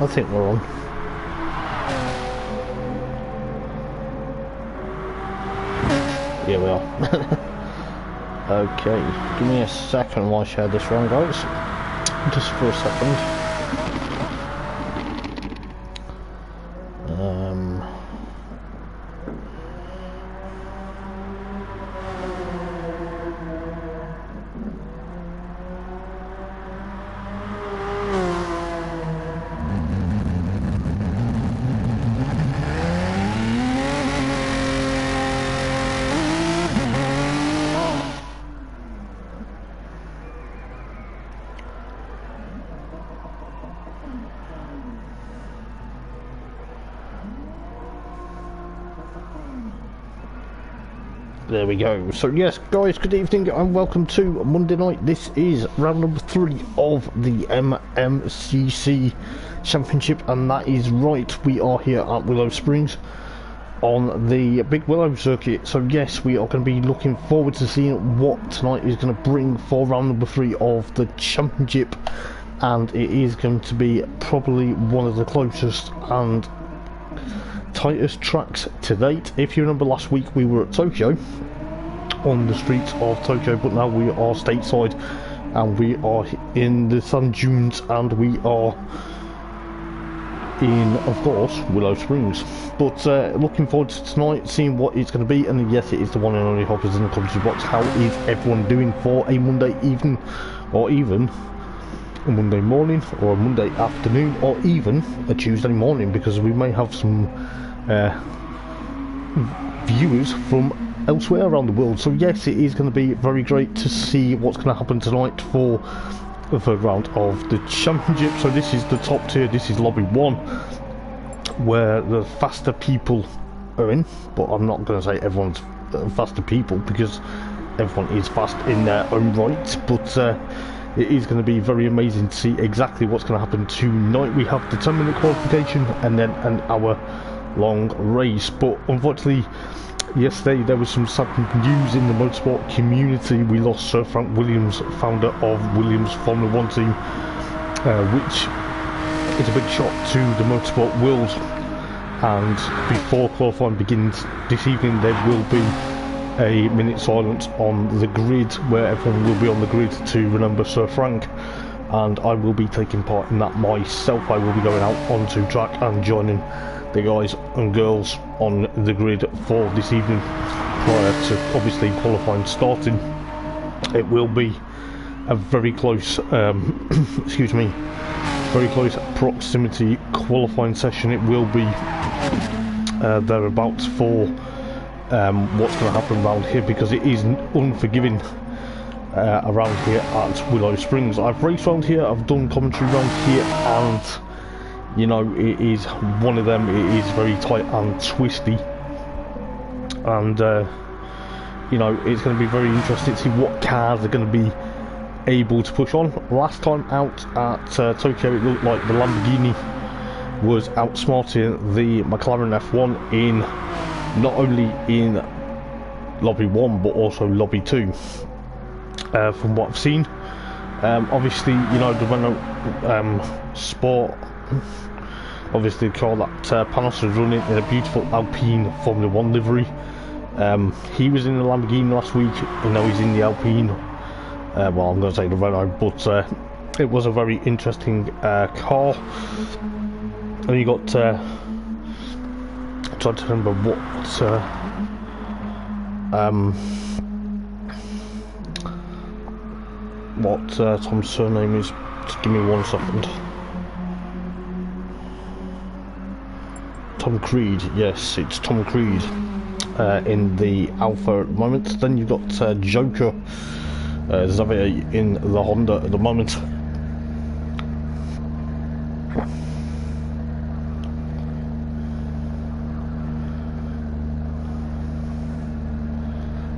I think we're on. Yeah, we are. Okay, give me a second while I share this run, guys. Just for a second. There we go. So yes, guys, good evening and welcome to Monday night. This is round number 3 of the MMCCC Championship, and that is right, we are here at Willow Springs on the Big Willow circuit. So yes, we are going to be looking forward to seeing what tonight is going to bring for round number 3 of the championship, and it is going to be probably one of the closest and tightest tracks to date. If you remember, last week we were at Tokyo, on the streets of Tokyo, but now we are stateside and we are in the sand dunes, and we are in, of course, Willow Springs. But looking forward to tonight, seeing what it's going to be. And yes, it is the one and only Hoppers in the commentary box. How is everyone doing for a Monday evening, or even a Monday morning, or a Monday afternoon, or even a Tuesday morning, because we may have some viewers from elsewhere around the world. So yes, it is going to be very great to see what's going to happen tonight for the third round of the championship. So this is the top tier, this is lobby 1, where the faster people are in, but I'm not going to say everyone's faster people, because everyone is fast in their own right. But it is going to be very amazing to see exactly what's going to happen tonight. We have the 10-minute qualification and then an hour long race. But unfortunately, yesterday there was some sad news in the motorsport community. We lost Sir Frank Williams, founder of Williams Formula 1 team, which is a big shock to the motorsport world. And before qualifying begins this evening, there will be a minute silence on the grid, where everyone will be on the grid to remember Sir Frank, and I will be taking part in that myself. I will be going out onto track and joining the guys and girls on the grid for this evening, prior to obviously qualifying starting. It will be a very close excuse me, very close proximity qualifying session. It will be thereabouts for what's going to happen around here, because it is unforgiving around here at Willow Springs. I've raced around here, I've done commentary around here, and you know, it is one of them. It is very tight and twisty, and you know, it's going to be very interesting to see what cars are going to be able to push on. Last time out at Tokyo, it looked like the Lamborghini was outsmarting the McLaren F1 in not only in lobby 1 but also lobby 2, from what I've seen. Obviously, you know, the Renault Sport, obviously the car that Panos was running in a beautiful Alpine Formula 1 livery. He was in the Lamborghini last week, and now he's in the Alpine, well, I'm going to say the Renault, but it was a very interesting car. And you got trying to remember what Tom's surname is. Just give me 1 second. Tom Creed, yes, it's Tom Creed in the Alpha at the moment. Then you've got Joker Xavier in the Honda at the moment.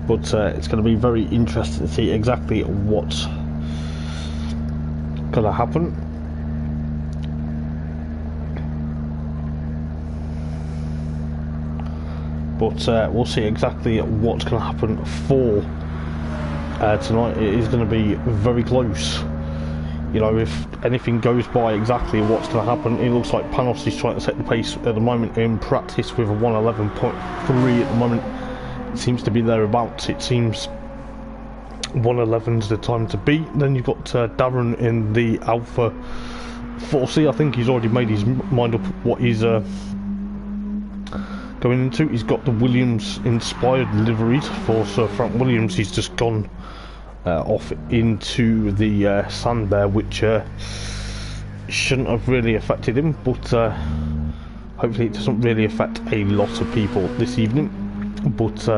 But it's going to be very interesting to see exactly what's going to happen. But we'll see exactly what's going to happen for tonight. It is going to be very close. you know, if anything goes by exactly what's going to happen. It looks like Panos is trying to set the pace at the moment in practice with a 1:11.3 at the moment. It seems to be thereabouts. It seems 1:11's the time to beat. Then you've got Darren in the Alpha 4C. I think he's already made his mind up what he's going into. He's got the Williams inspired liveries for Sir Frank Williams. He's just gone off into the sand there, which shouldn't have really affected him, but hopefully it doesn't really affect a lot of people this evening. But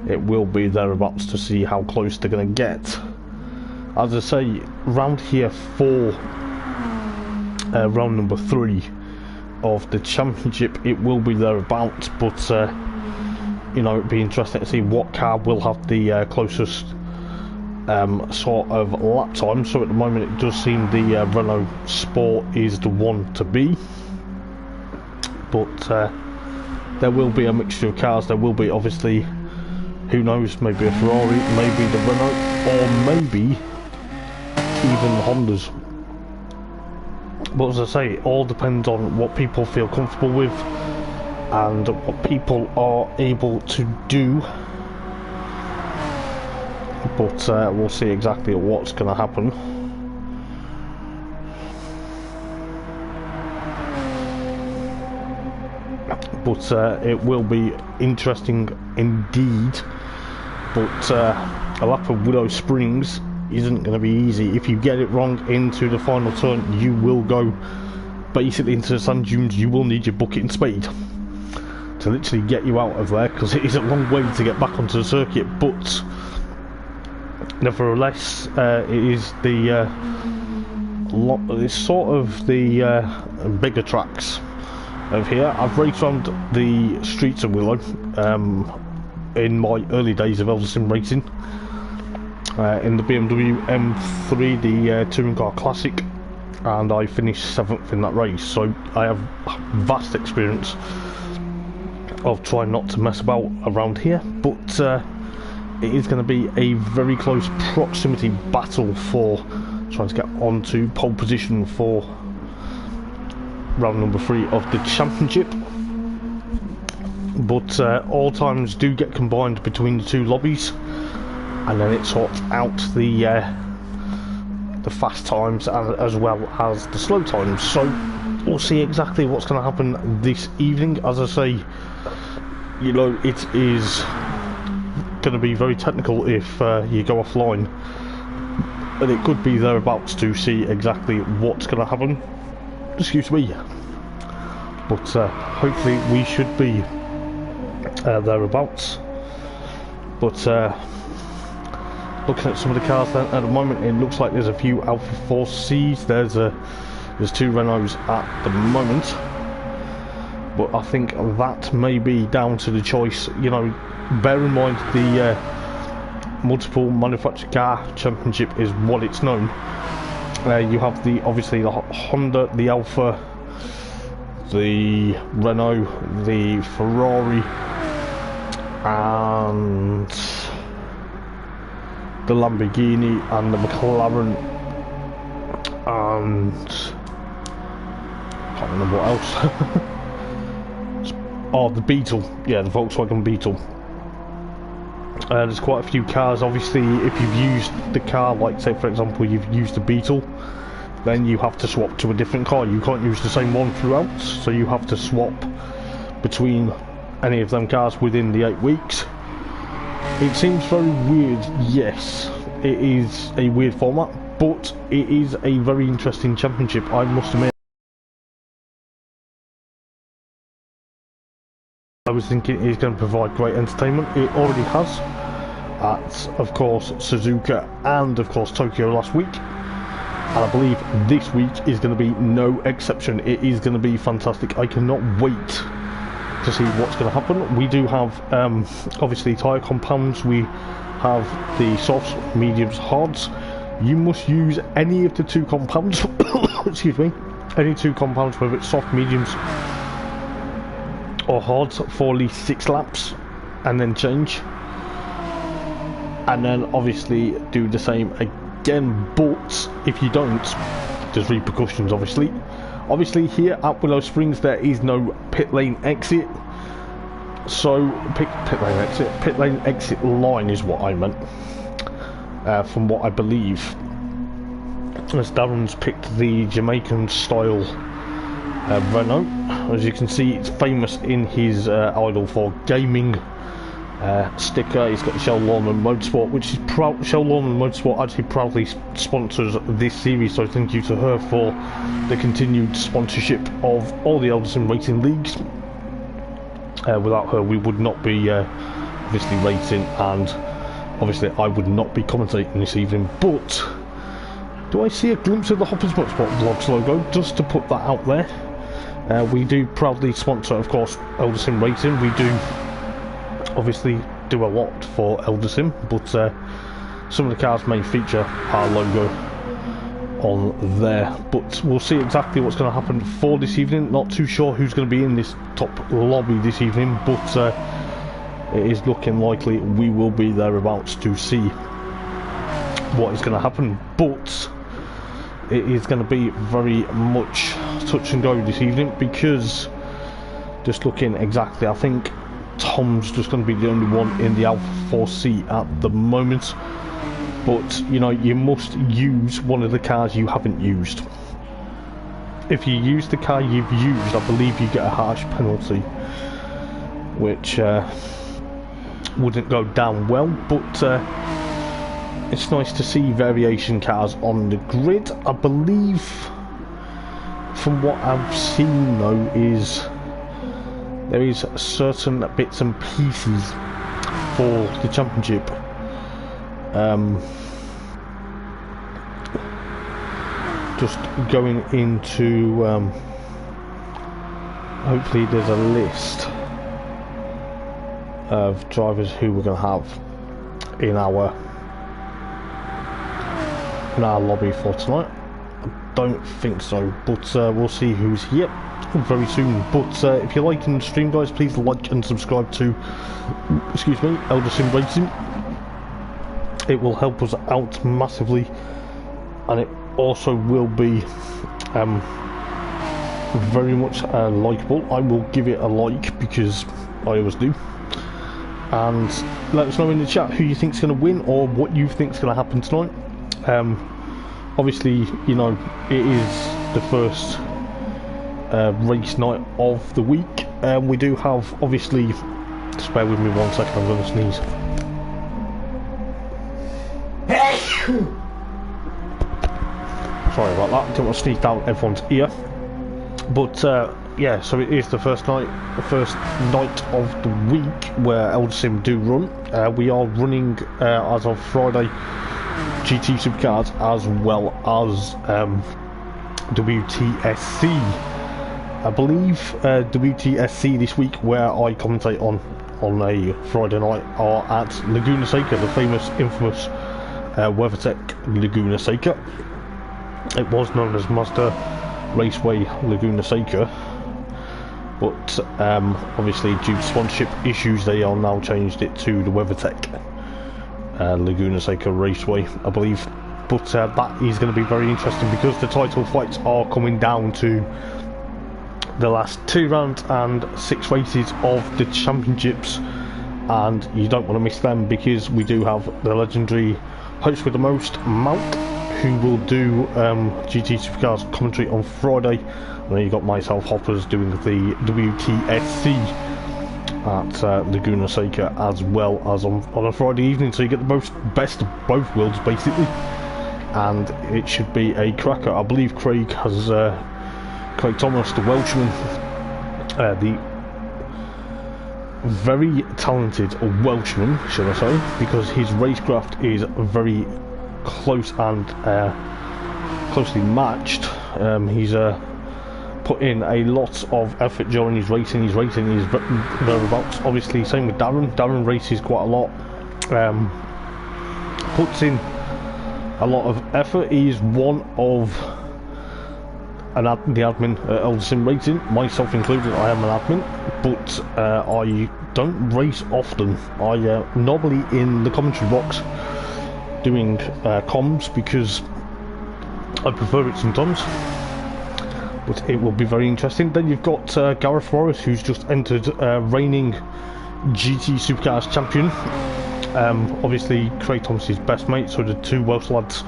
it will be thereabouts to see how close they're going to get. As I say, round here for round number 3 of the championship, it will be thereabouts, but you know, it'd be interesting to see what car will have the closest sort of lap time. So at the moment it does seem the Renault Sport is the one to be, but there will be a mixture of cars. There will be, obviously, who knows, maybe a Ferrari, maybe the Renault, or maybe even the Hondas. But as I say, it all depends on what people feel comfortable with and what people are able to do. But we'll see exactly what's going to happen. But it will be interesting indeed. But a lap of Willow Springs isn't going to be easy. If you get it wrong into the final turn, you will go basically into the sand dunes. You will need your bucket and spade to literally get you out of there, because it is a long way to get back onto the circuit. But nevertheless, it is the it's sort of the bigger tracks of here. I've raced around the streets of Willow in my early days of Eldar Sim racing in the BMW M3, the touring car classic, and I finished 7th in that race. So I have vast experience of trying not to mess about around here. But it is going to be a very close proximity battle for trying to get onto pole position for round number 3 of the championship. But all times do get combined between the two lobbies, and then it sorts out the fast times as well as the slow times. So we'll see exactly what's going to happen this evening. As I say, you know, it is going to be very technical if you go offline, and it could be thereabouts to see exactly what's going to happen. Excuse me. But hopefully we should be thereabouts. But looking at some of the cars then, at the moment it looks like there's a few Alpha 4Cs. There's 2 Renaults at the moment, but I think that may be down to the choice. You know, bear in mind the multiple manufactured car championship is what it's known. You have obviously the Honda, the Alpha, the Renault, the Ferrari, and the Lamborghini, and the McLaren, and can't remember what else. Oh, the Beetle, yeah, the Volkswagen Beetle. There's quite a few cars. Obviously, if you've used the car, like say for example you've used the Beetle, then you have to swap to a different car. You can't use the same one throughout, so you have to swap between any of them cars within the 8 weeks. It seems very weird. Yes, it is a weird format, but it is a very interesting championship, I must admit. I was thinking it's going to provide great entertainment. It already has at, of course, Suzuka and of course Tokyo last week, and I believe this week is going to be no exception. It is going to be fantastic. I cannot wait to see what's going to happen. We do have obviously tyre compounds. We have the softs, mediums, hards. You must use any of the 2 compounds excuse me, any 2 compounds, whether it's soft, mediums or hards, for at least 6 laps and then change, and then obviously do the same again, but if you don't, there's repercussions, obviously. Obviously, here at Willow Springs, there is no pit lane exit. So, pit lane exit line is what I meant. From what I believe. As Darren's picked the Jamaican style Renault. As you can see, it's famous in his Idol for Gaming sticker. He's got the Chell Lawman Motorsport, which is proud. Chell Lawman Motorsport actually proudly sponsors this series, so thank you to her for the continued sponsorship of all the Eldar racing leagues. Without her, we would not be obviously racing, and obviously I would not be commentating this evening. But do I see a glimpse of the Hoppers Motorsport Vlogs logo? Just to put that out there. We do proudly sponsor, of course, Eldar Racing. We do obviously do a lot for Eldar, but some of the cars may feature our logo on there. But we'll see exactly what's going to happen for this evening. Not too sure who's going to be in this top lobby this evening, but it is looking likely we will be thereabouts to see what is going to happen. But it is going to be very much touch and go this evening, because just looking exactly, I think Tom's just going to be the only one in the Alpha 4C at the moment. But you know, you must use one of the cars you haven't used. If you use the car you've used, I believe you get a harsh penalty, which wouldn't go down well. But it's nice to see variation cars on the grid. I believe, from what I've seen though, is there is certain bits and pieces for the championship. Just going into hopefully there's a list of drivers who we're going to have in our lobby for tonight. I don't think so, but we'll see who's here very soon. But if you're liking the stream, guys, please like and subscribe to Eldar Racing. It will help us out massively, and it also will be very much likeable. I will give it a like, because I always do. And let us know in the chat who you think's going to win, or what you think's going to happen tonight. Obviously, you know, it is the first race night of the week. We do have, obviously, just bear with me 1 second, I'm going to sneeze. Sorry about that, didn't want to sneeze down everyone's ear. But yeah, so it is the first night of the week where Eldar do run. We are running as of Friday GT Supercars as well as WTSC. I believe WTSC this week, where I commentate on a Friday night, are at Laguna Seca, the famous, infamous WeatherTech Laguna Seca. It was known as Mazda Raceway Laguna Seca, but obviously due to sponsorship issues they are now changed it to the WeatherTech Laguna Seca Raceway, I believe. But that is going to be very interesting, because the title fights are coming down to the last 2 rounds and 6 races of the championships, and you don't want to miss them, because we do have the legendary host with the most, Mount, who will do GT Supercars commentary on Friday, and then you've got myself, Hoppers, doing the WTSC at Laguna Seca as well as on a Friday evening, so you get the best of both worlds basically, and it should be a cracker. I believe Craig Thomas, the Welshman, the very talented Welshman, should I say, because his racecraft is very close and closely matched. He's put in a lot of effort during his racing. His racing is thereabouts. Obviously, same with Darren. Darren races quite a lot. Puts in a lot of effort. He is one of the admin at Eldar Racing, myself included. I am an admin, but I don't race often. I normally in the commentary box doing comms because I prefer it sometimes, but it will be very interesting. Then you've got Gareth Forrest, who's just entered reigning GT Supercars champion. Obviously Craig Thomas's best mate, so the two Welsh lads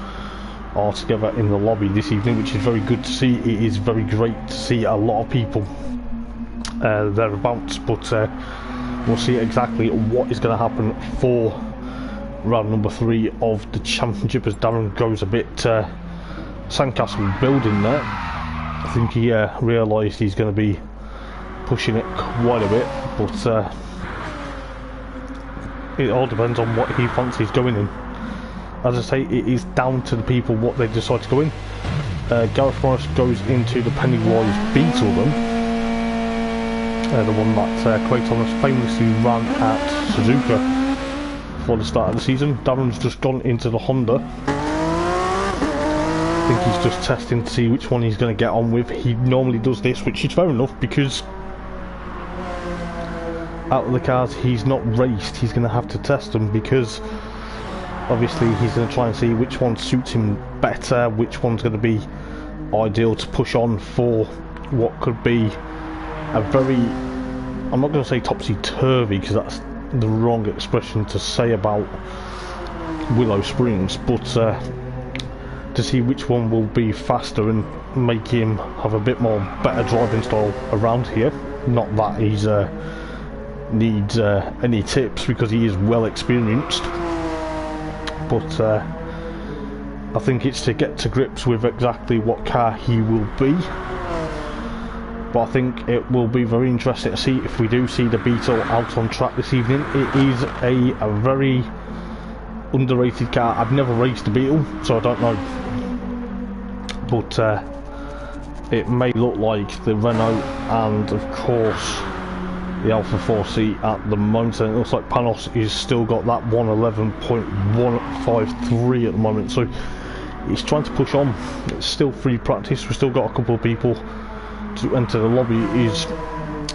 are together in the lobby this evening, which is very good to see. It is very great to see a lot of people thereabouts, but we'll see exactly what is going to happen for round number 3 of the championship as Darren goes a bit sandcastle building there. I think he realised he's going to be pushing it quite a bit, but it all depends on what he fancies going in. As I say, it is down to the people what they decide to go in. Gareth Forrest goes into the Pennywise Beetle then, the one that Craig Thomas famously ran at Suzuka before the start of the season. Darren's just gone into the Honda. I think he's just testing to see which one he's going to get on with. He normally does this, which is fair enough, because out of the cars he's not raced, he's going to have to test them, because obviously he's going to try and see which one suits him better, which one's going to be ideal to push on for what could be a very, I'm not going to say topsy-turvy because that's the wrong expression to say about Willow Springs, but to see which one will be faster and make him have a bit more better driving style around here. Not that he's needs any tips, because he is well experienced, but I think it's to get to grips with exactly what car he will be. But I think it will be very interesting to see if we do see the Beetle out on track this evening. It is a very underrated car. I've never raced the Beetle, so I don't know, but it may look like the Renault and of course the Alpha 4C at the moment, and it looks like Panos is still got that 111.153 at the moment, so he's trying to push on. It's still free practice, we've still got a couple of people to enter the lobby is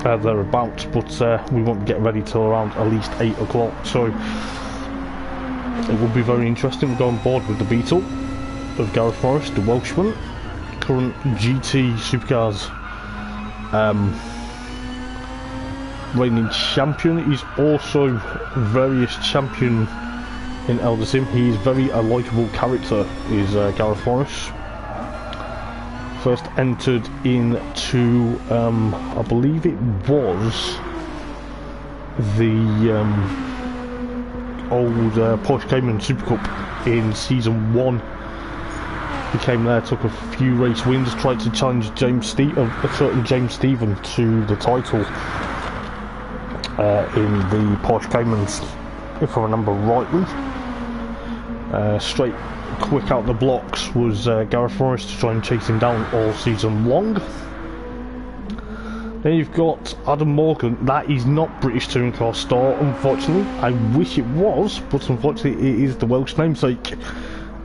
thereabouts, but we won't get ready till around at least 8 o'clock, so it will be very interesting. We'll go on board with the Beetle of Gareth Forrest, the Welshman, current GT Supercars reigning champion. He's also various champion in Eldar Sim. He's very a likeable character, is Gareth Forrest. First entered into I believe it was the old Porsche Cayman Super Cup in season 1. He came there, took a few race wins, tried to challenge a certain James Stephen to the title in the Porsche Caymans, if I remember rightly. Straight quick out the blocks was Gareth Forrest to try and chase him down all season long. Then you've got Adam Morgan. That is not British Touring Car Star, unfortunately. I wish it was, but unfortunately it is the Welsh namesake,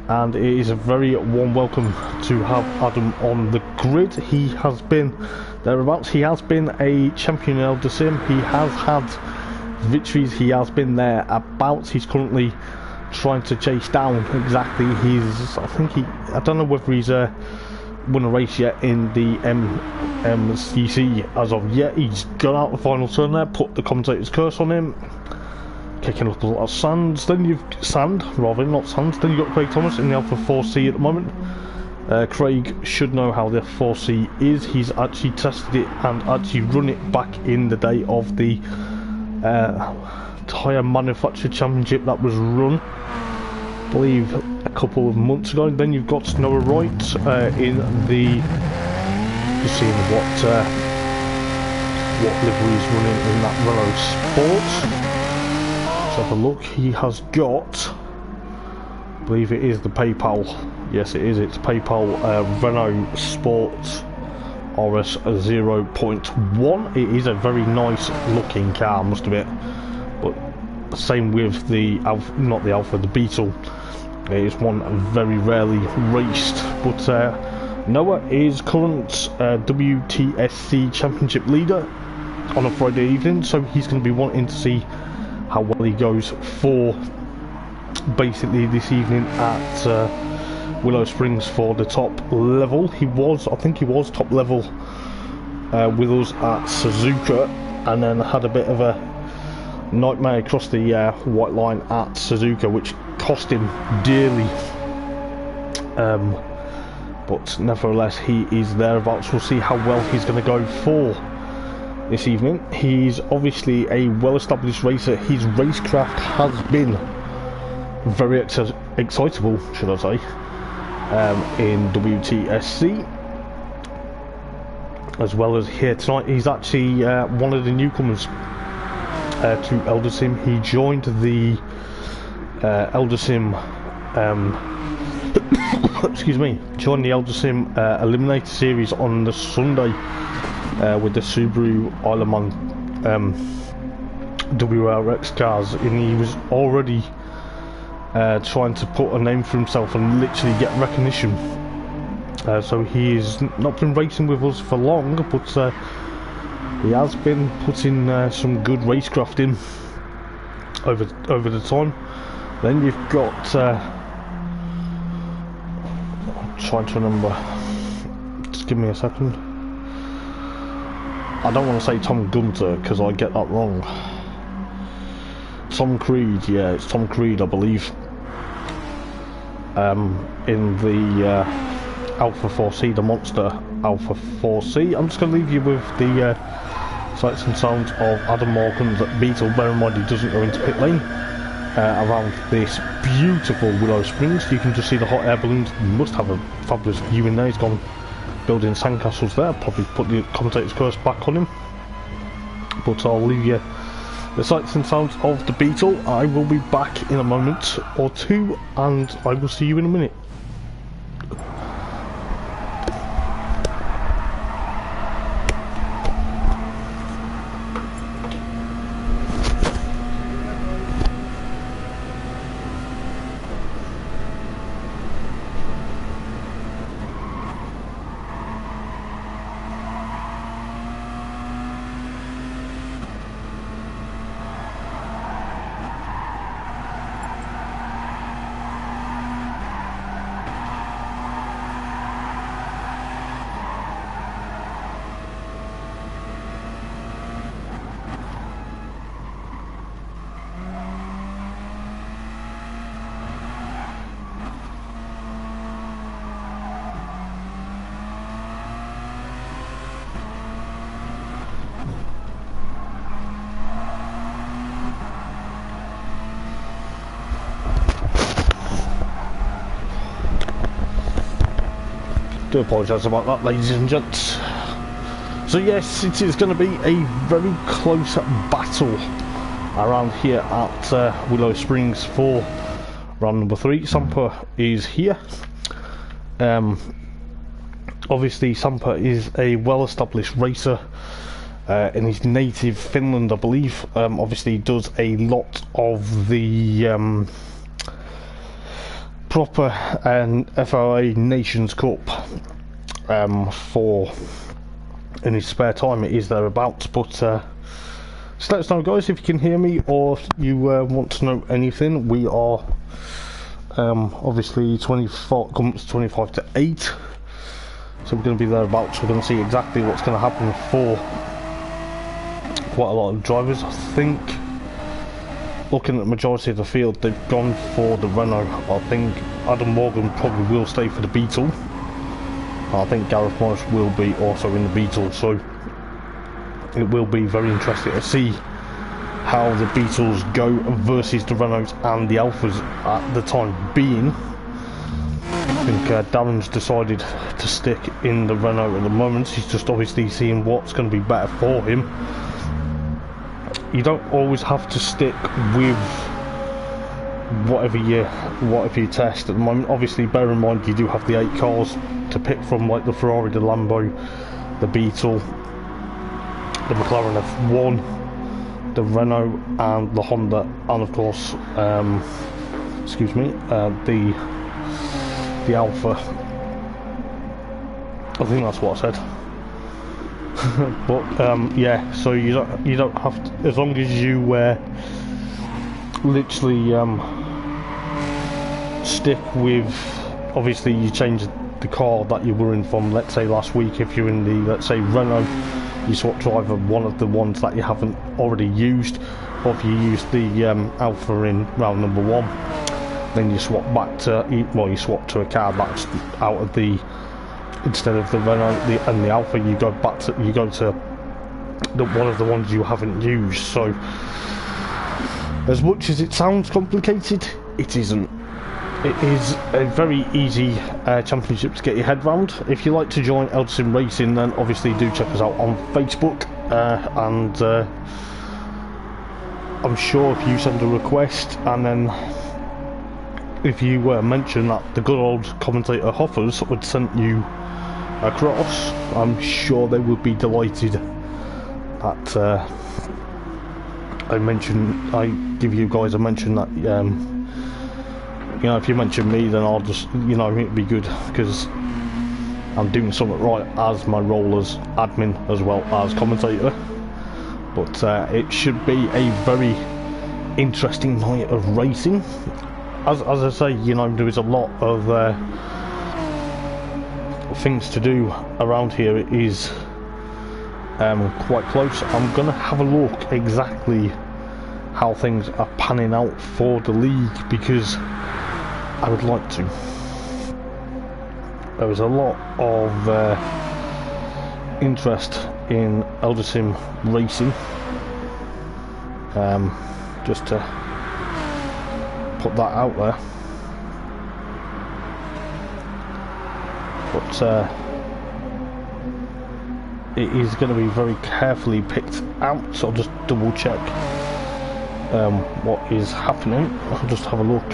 and it is a very warm welcome to have Adam on the grid. He has been thereabouts. He has been a champion in Eldar Sim. He has had victories. He has been thereabouts. He's currently trying to chase down exactly his, I don't know whether he's won a race yet in the MMCCC as of yet. He's got out the final turn there, put the commentator's curse on him, kicking up a lot of sands. Then you've then you've got Craig Thomas in the Alpha 4C at the moment. Craig should know how the 4C is. He's actually tested it and actually run it back in the day of the tyre manufacturer championship that was run, I believe, a couple of months ago. Then you've got Noah Wright in the, just seeing what livery is running in that Willow Sport. Let's have a look. He has got, I believe it is the PayPal. Yes, it is. It's PayPal Renault Sport RS 0.1. It is a very nice looking car, I must admit. But same with the the Beetle. It is one very rarely raced. But Noah is current WTSC Championship leader on a Friday evening, so he's going to be wanting to see how well he goes for basically this evening at Willow Springs for the top level. I think he was top level with us at Suzuka, and then had a bit of a nightmare across the white line at Suzuka, which cost him dearly. But nevertheless, he is thereabouts. We'll see how well he's going to go for this evening. He's obviously a well-established racer. His racecraft has been very excitable, should I say, in WTSC, as well as here tonight. He's actually one of the newcomers to Eldar Sim. He joined the Eldar Sim excuse me, joined the Eldar Sim Eliminator series on the Sunday with the Subaru Lawman WRX cars, and he was already trying to put a name for himself and literally get recognition. So he has not been racing with us for long, but he has been putting some good racecraft in over the time. Then you've got I'm trying to remember, just give me a second. I don't want to say Tom Gunter because I get that wrong. Tom Creed, yeah, it's Tom Creed, I believe. In the Alpha 4C, the Monster Alpha 4C. I'm just going to leave you with the sights and sounds of Adam Morgan's Beetle. Bear in mind he doesn't go into pit lane around this beautiful Willow Springs. You can just see the hot air balloons. You must have a fabulous view in there. He's gone building sandcastles there. Probably put the commentator's curse back on him. But I'll leave you the sights and sounds of the Beetle. I will be back in a moment or two, and I will see you in a minute. Do apologise about that, ladies and gents. So yes, it is going to be a very close battle around here at Willow Springs for round number 3. Sampa is here. Obviously Sampa is a well-established racer in his native Finland, I believe. Obviously he does a lot of the proper and FIA Nations Cup for in his spare time. It is thereabouts, but just let us know, guys, if you can hear me or if you want to know anything. We are obviously 25 to 8, so we're going to be thereabouts. We're going to see exactly what's going to happen for quite a lot of drivers. I think, looking at the majority of the field, they've gone for the Renault. I think Adam Morgan probably will stay for the Beetle. I think Gareth Morris will be also in the Beetle, so it will be very interesting to see how the Beetles go versus the Renaults and the Alphas at the time being. I think Darren's decided to stick in the Renault at the moment. He's just obviously seeing what's going to be better for him. You don't always have to stick with whatever you test at the moment. Obviously, bear in mind you do have the 8 cars to pick from, like the Ferrari, the Lambo, the Beetle, the McLaren F1, the Renault, and the Honda, and of course, the Alpha. I think that's what I said. But yeah, so you don't have to, as long as you literally stick with, obviously you change the car that you were in from, let's say last week, if you're in the, let's say, Renault, you swap to either one of the ones that you haven't already used, or if you use the Alpha in round number 1, then you swap back to, well, you swap to a car that's out of the, instead of the Renault and the Alpha, you go back to, you go to one of the ones you haven't used. So as much as it sounds complicated, it isn't. It is a very easy championship to get your head round. If you like to join Eldar Sim Racing, then obviously do check us out on Facebook, and I'm sure if you send a request and then if you mention that the good old commentator Hoffers would send you across, I'm sure they would be delighted that I give you guys a mention that you know, if you mention me, then I'll just, you know, it'd be good because I'm doing something right as my role as admin as well as commentator. But it should be a very interesting night of racing. As I say, you know, there is a lot of things to do around here. It is quite close. I'm gonna have a look exactly how things are panning out for the league, because I would like to. There is a lot of interest in Eldar Sim Racing, just to put that out there. But it is going to be very carefully picked out, so I'll just double check what is happening. I'll just have a look.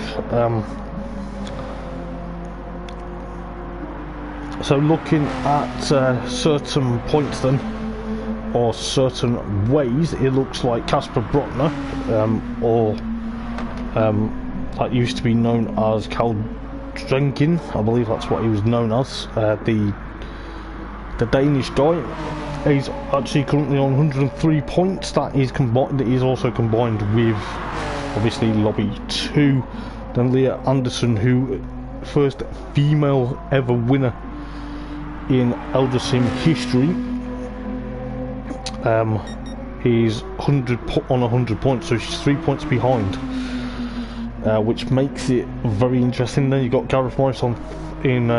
So looking at certain points then, or certain ways, it looks like Casper Brockner, or that used to be known as Cal Drenkin, I believe that's what he was known as, the Danish guy, he's actually currently on 103 points. That is combined. That is also combined with obviously Lobby 2, then Leah Anderson, who first female ever winner in Eldar Sim history. He's 100 points, so she's 3 points behind, which makes it very interesting. Then you've got Gareth Morris on in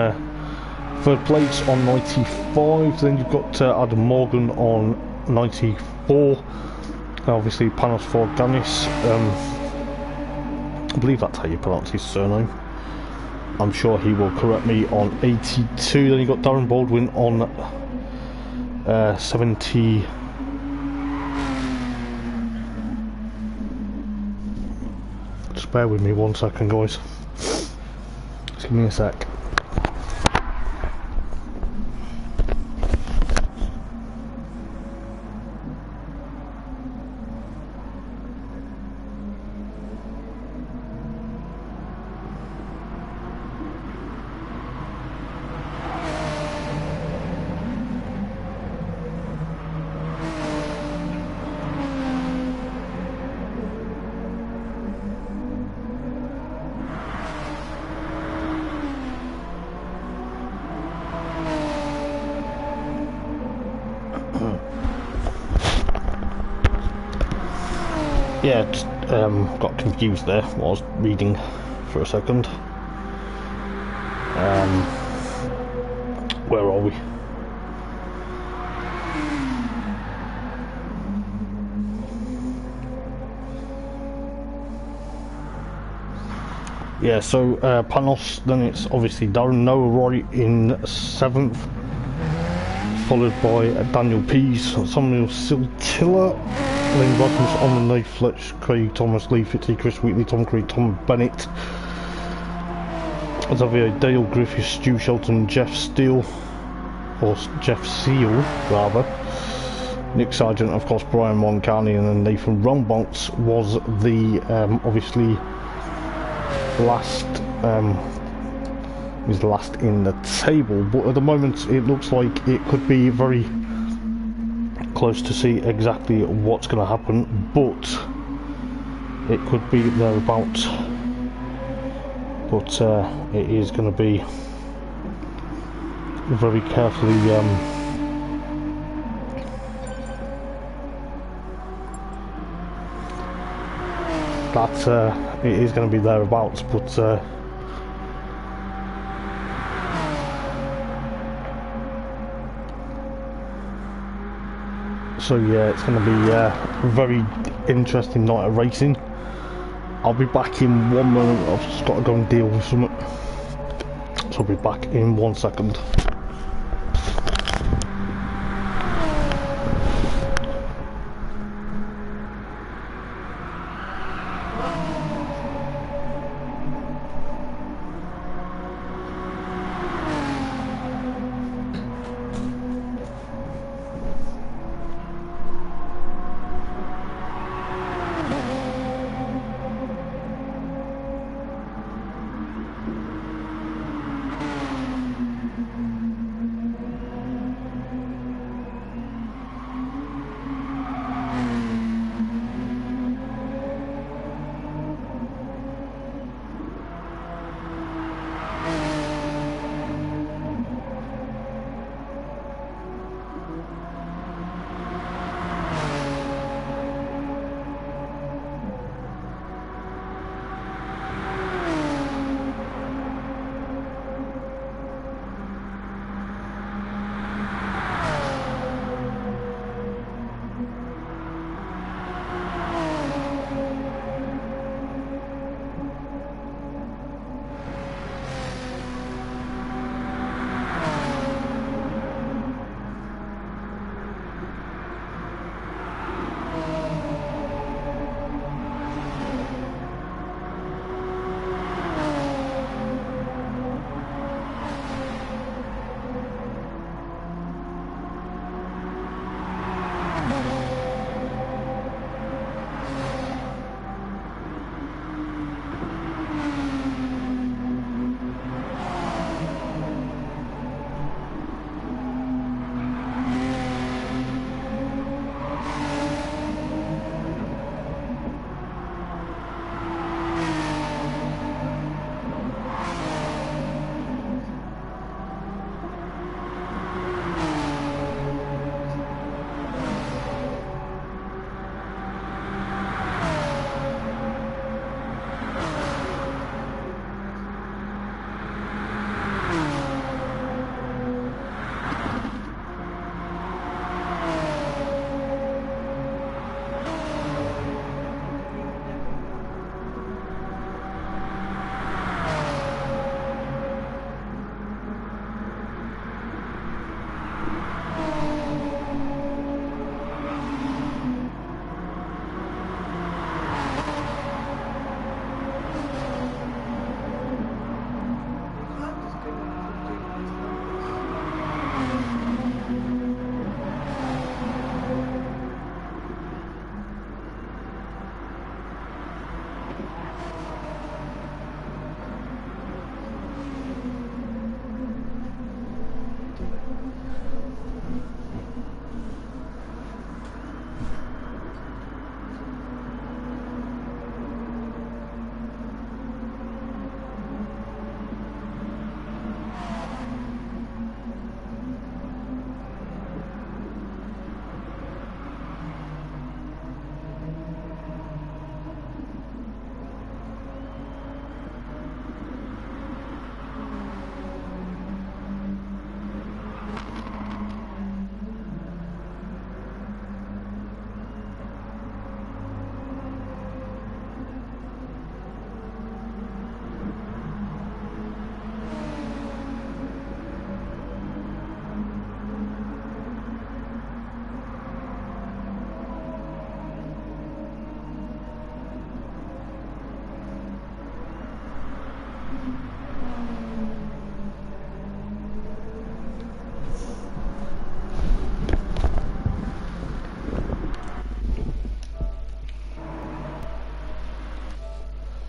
third place on 95. Then you've got Adam Morgan on 94. Obviously Panos Forganis, I believe that's how you pronounce his surname. I'm sure he will correct me, on 82. Then you've got Darren Baldwin on 70. Just bear with me 1 second, guys. Just give me a sec. Yeah, just got confused there while I was reading for a second. Where are we? Yeah, so Panos, then it's obviously Darren Noah Roy in 7th, followed by Daniel Pease, Samuel Siltilla, Lane Rasmus, Oman Leigh, Fletch, Craig Thomas, Lee Fitzy, Chris Wheatley, Tom Creed, Tom Bennett, Xavier Dale, Griffiths, Stu Shelton, Jeff Steele, or Jeff Seal rather, Nick Sargent, of course Brian Moncani, and then Nathan Rumbolts was the obviously last was last in the table. But at the moment it looks like it could be very close to see exactly what's going to happen, but it could be thereabouts. but it is going to be very carefully that it is going to be thereabouts, but so yeah, it's going to be a very interesting night of racing. I'll be back in 1 moment. I've just got to go and deal with something, so I'll be back in 1 second.